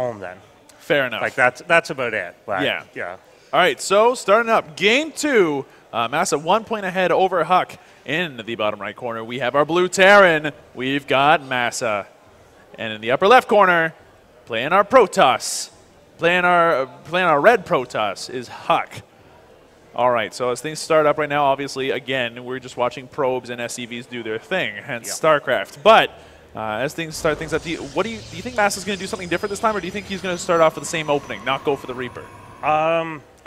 home then. Fair enough. Like, that's about it. But, yeah. Yeah. All right, so starting up game 2, MaSa 1 point ahead over Huck. In the bottom right corner, we have our blue Terran. We've got MaSa. And in the upper left corner, playing our Protoss. Playing our red Protoss is Huck. All right, so as things start up right now, obviously, again, we're just watching probes and SCVs do their thing, hence StarCraft. But as things start things up, do you think MaSa's going to do something different this time, or do you think he's going to start off with the same opening, not go for the Reaper?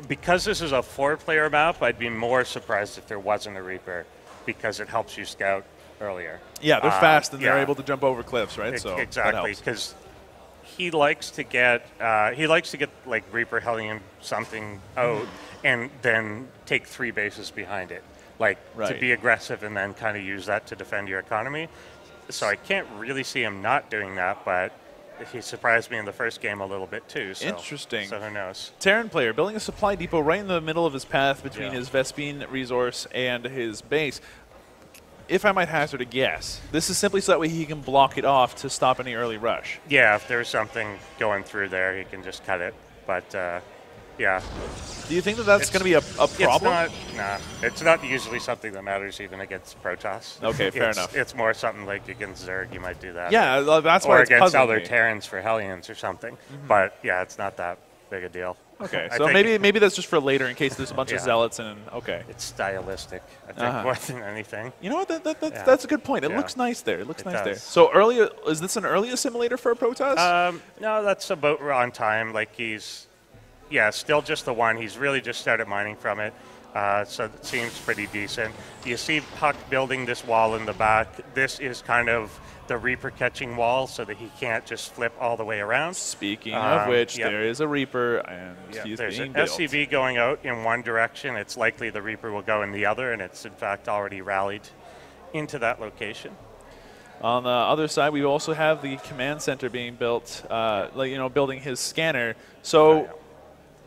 Because this is a 4-player map, I'd be more surprised if there wasn't a Reaper, because it helps you scout earlier. Yeah, they're fast and they're able to jump over cliffs, right? So exactly, because he likes to get like Reaper Hellion something out and then take 3 bases behind it, like to be aggressive and then kind of use that to defend your economy. So I can't really see him not doing that, but he surprised me in the first game a little bit too. So, interesting. So who knows? Terran player building a supply depot right in the middle of his path between his Vespene resource and his base. If I might hazard a guess, this is simply so that way he can block it off to stop any early rush. Yeah, if there's something going through there, he can just cut it. But yeah. Do you think that that's going to be a problem? It's not usually something that matters even against Protoss. Okay, fair enough. It's more something like against Zerg, you might do that. Yeah, that's why it's puzzling me. Or against other Terrans for Hellions or something. But yeah, it's not that big a deal. Okay, so maybe that's just for later in case there's a bunch of zealots and It's stylistic, I think, more than anything. You know what? That's a good point. It looks nice there. It looks nice there. So is this an early assimilator for a Protoss? No, that's about on time. Like he's still just the one. He's really just started mining from it. So it seems pretty decent. You see Huck building this wall in the back. This is kind of the Reaper catching wall so that he can't just flip all the way around. Speaking of which, there is a Reaper, and he's there's being an built. SCV going out in one direction. It's likely the Reaper will go in the other, and it's in fact already rallied into that location. On the other side, we also have the command center being built, building his scanner. So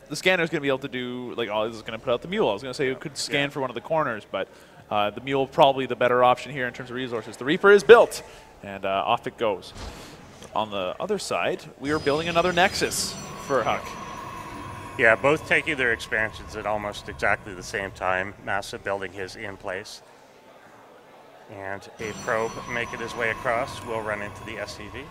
the scanner is going to be able to do, this is going to put out the mule. I was going to say it could scan for one of the corners, but the mule probably the better option here in terms of resources. The Reaper is built, and off it goes. On the other side, we are building another Nexus for Huck. Yeah, both taking their expansions at almost exactly the same time. MaSa building his in place. And a probe making his way across will run into the SCV.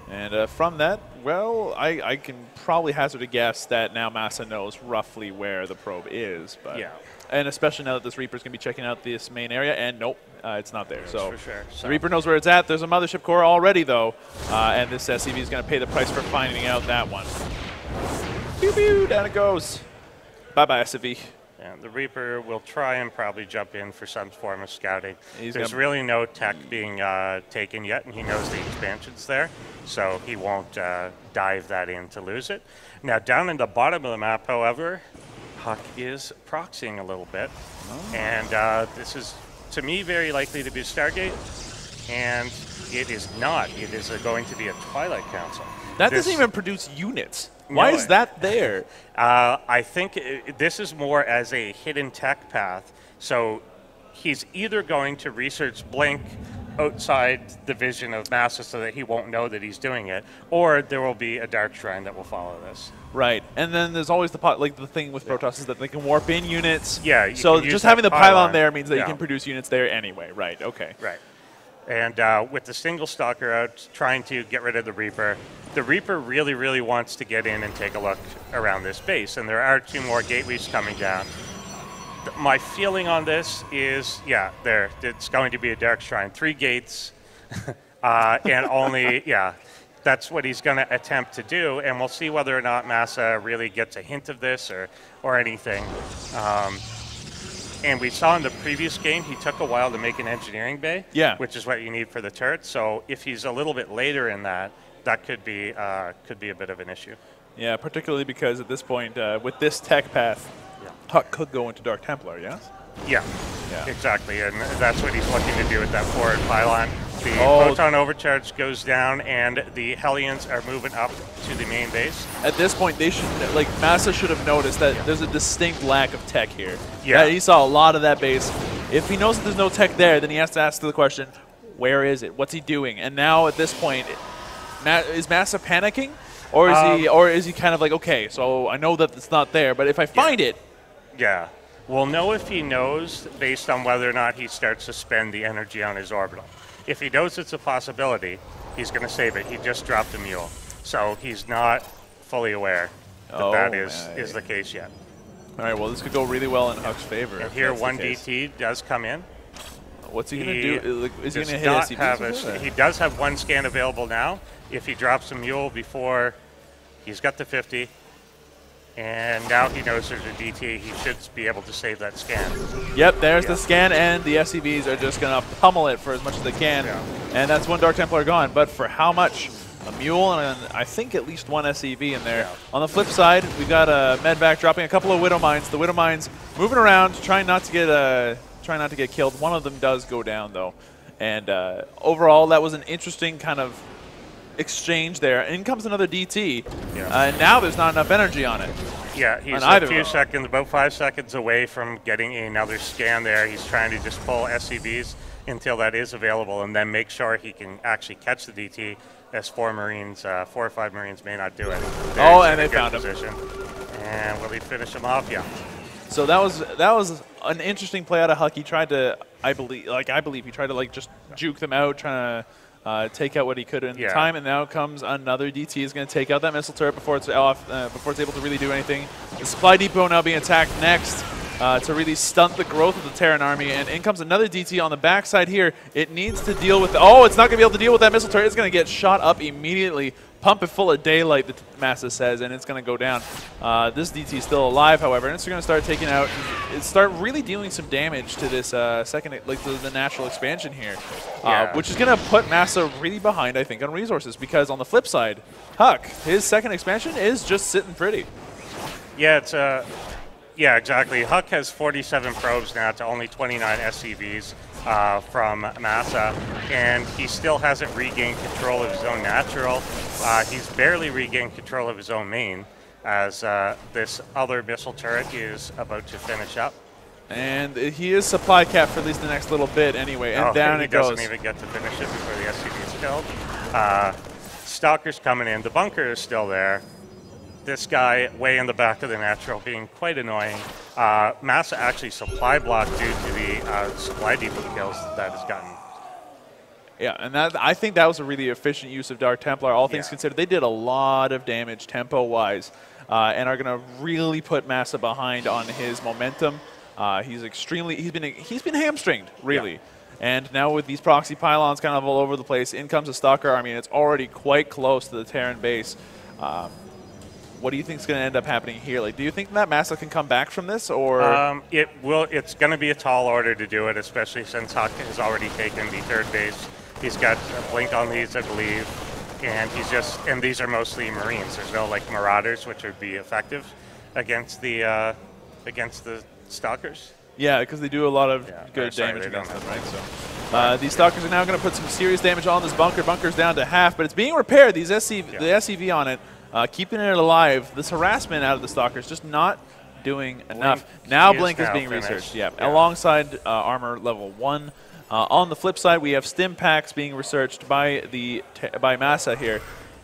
And from that, well, I can probably hazard a guess that now MaSa knows roughly where the probe is. But and especially now that this Reaper's going to be checking out this main area, and nope, it's not there. So, for sure. The Reaper knows where it's at. There's a mothership core already, though, and this SCV is going to pay the price for finding out that one. Pew, pew, down it goes. Bye-bye, SCV. And the Reaper will try and probably jump in for some form of scouting. There's really no tech being taken yet, and he knows the expansion's there, so he won't dive that in to lose it. Now, down in the bottom of the map, however, Huck is proxying a little bit, and this is, to me, very likely to be Stargate, and it is not. It is going to be a Twilight Council. That doesn't even produce units. Why is that there? I think this is more as a hidden tech path. So he's either going to research Blink outside the vision of MaSa so that he won't know that he's doing it, or there will be a Dark Shrine that will follow this. Right, and then there's always the thing with Protoss is that they can warp in units. Yeah, so just having the pylon there means that you can produce units there anyway. Right, okay. Right. And with the single stalker out trying to get rid of the Reaper really, really wants to get in and take a look around this base. And there are 2 more gateways coming down. My feeling on this is, it's going to be a Dark Shrine. 3 gates, and only, that's what he's going to attempt to do. And we'll see whether or not MaSa really gets a hint of this or anything. And we saw in the previous game, he took a while to make an engineering bay, which is what you need for the turret. So if he's a little bit later in that, that could be a bit of an issue. Yeah, particularly because at this point, with this tech path, Huck could go into Dark Templar, yes? Yeah, exactly. And that's what he's looking to do with that forward pylon. The proton overcharge goes down, and the Hellions are moving up to the main base. At this point, they should, MaSa should have noticed that there's a distinct lack of tech here. Yeah. He saw a lot of that base. If he knows that there's no tech there, then he has to ask the question, where is it? What's he doing? And now at this point, is MaSa panicking? or is he kind of like, okay, so I know that it's not there, but if I find it, yeah, we'll know if he knows based on whether or not he starts to spend the energy on his orbital. If he knows it's a possibility, he's going to save it. He just dropped a mule, so he's not fully aware that that is the case yet. All right, well, this could go really well in Huck's favor. And here, one DT does come in. What's he going to do? Is he going to hit SCVs? He does have one scan available now. If he drops a mule before, he's got the 50. And now he knows there's a DT. He should be able to save that scan. Yep, there's the scan, and the SCVs are just going to pummel it for as much as they can. Yeah. And that's one Dark Templar gone. But for how much? A mule and I think at least one SCV in there. Yeah. On the flip side, we got a medvac dropping a couple of Widow Mines. The Widow Mines moving around, trying not to get killed. One of them does go down though. And overall, that was an interesting kind of exchange there. In comes another DT. Yeah. And now there's not enough energy on it. Yeah, he's a few seconds, about 5 seconds away from getting another scan there. He's trying to just pull SCVs until that is available and then make sure he can actually catch the DT. As 4 or 5 Marines may not do it. And they found him. And will he finish him off? Yeah. So that was an interesting play out of Huck. He tried to, I believe he tried to like just juke them out, trying to take out what he could in the time. And now comes another DT. Is going to take out that missile turret before it's off, before it's able to really do anything. The supply depot now being attacked next. To really stunt the growth of the Terran army. And in comes another DT on the backside here. It needs to deal with... it's not going to be able to deal with that missile turret. It's going to get shot up immediately. Pump it full of daylight, the MaSa says, and it's going to go down. This DT is still alive, however, and it's going to start taking out... start really dealing some damage to this the natural expansion here. Which is going to put MaSa really behind, I think, on resources. Because on the flip side, Huck, his second expansion is just sitting pretty. Yeah, it's... Yeah, exactly. Huck has 47 probes now to only 29 SCVs from MaSa, and he still hasn't regained control of his own natural. He's barely regained control of his own main, as this other missile turret is about to finish up. And he is supply capped for at least the next little bit anyway, and down it goes. He doesn't even get to finish it before the SCV is killed. Stalker's coming in. The bunker is still there. This guy way in the back of the natural being quite annoying. MaSa actually supply blocked due to the supply depot kills that has gotten. Yeah, and I think that was a really efficient use of Dark Templar. All things considered, they did a lot of damage tempo-wise, and are going to really put MaSa behind on his momentum. He's been hamstringed, really. Yeah. And now with these proxy pylons kind of all over the place, in comes a Stalker army, and it's already quite close to the Terran base. What do you think is going to end up happening here? Like, do you think that MaSa can come back from this, or it will? It's going to be a tall order to do it, especially since Huck has already taken the third base. He's got a blink on these, I believe, and these are mostly Marines. There's no like Marauders, which would be effective against the Stalkers. Yeah, because they do a lot of good damage against them, right? So these Stalkers are now going to put some serious damage on this bunker. Bunker's down to half, but it's being repaired. The SCV on it. Keeping it alive. This harassment out of the Stalkers just not doing enough. Now Blink is being researched. Yeah, alongside armor level 1. On the flip side, we have stim packs being researched by MaSa here.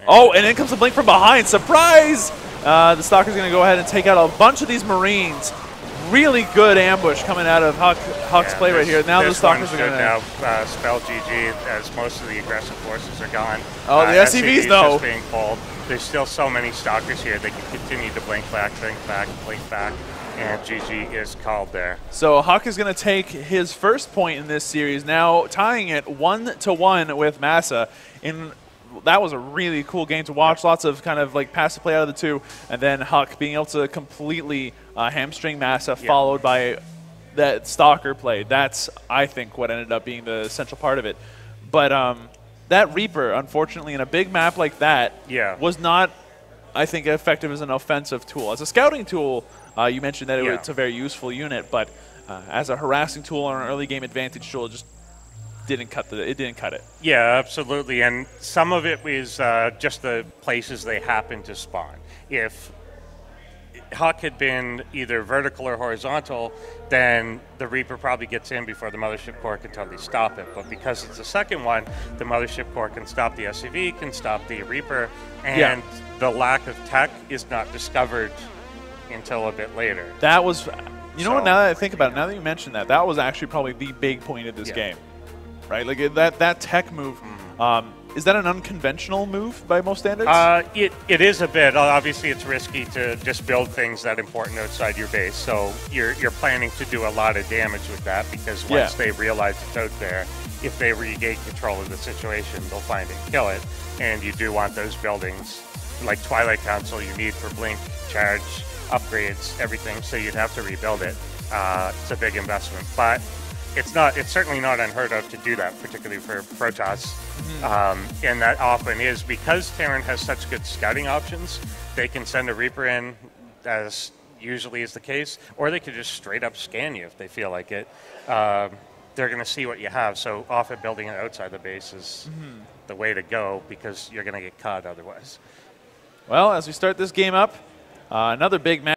And in comes the Blink from behind. Surprise! The Stalker's going to go ahead and take out a bunch of these Marines. Really good ambush coming out of Huck's play right here. Now the Stalkers are going to now spell GG as most of the aggressive forces are gone. The SCVs though. Just being pulled. There's still so many Stalkers here. They can continue to blink back, and GG is called there. So Huck is going to take his first point in this series, now tying it 1-1 with MaSa. That was a really cool game to watch. Lots of kind of like passive play out of the two, and then Huck being able to completely hamstring MaSa, followed by that Stalker play. That's, I think, what ended up being the central part of it. But that Reaper, unfortunately, in a big map like that, was not, I think, effective as an offensive tool. As a scouting tool, you mentioned that it's a very useful unit, but as a harassing tool or an early game advantage tool, it just didn't cut it. Yeah, absolutely. And some of it was just the places they happened to spawn. If Huck had been either vertical or horizontal, then the Reaper probably gets in before the Mothership Core can totally stop it. But because it's the second one, the Mothership Core can stop the SUV, can stop the Reaper, and the lack of tech is not discovered until a bit later. That was, you know what, now that I think about it, now that you mentioned that, that was actually probably the big point of this game, right? Like that tech move, is that an unconventional move by most standards? It is a bit. Obviously, it's risky to just build things that important outside your base. So you're planning to do a lot of damage with that, because once they realize it's out there, if they regain control of the situation, they'll find it and kill it. And you do want those buildings, like Twilight Council, you need for Blink, Charge, upgrades, everything. So you'd have to rebuild it. It's a big investment, but it's certainly not unheard of to do that, particularly for Protoss. And that often is because Terran has such good scouting options. They can send a Reaper in, as usually is the case, or they could just straight up scan you if they feel like it. They're going to see what you have. So often building it outside the base is the way to go, because you're going to get caught otherwise. Well, as we start this game up, another big match.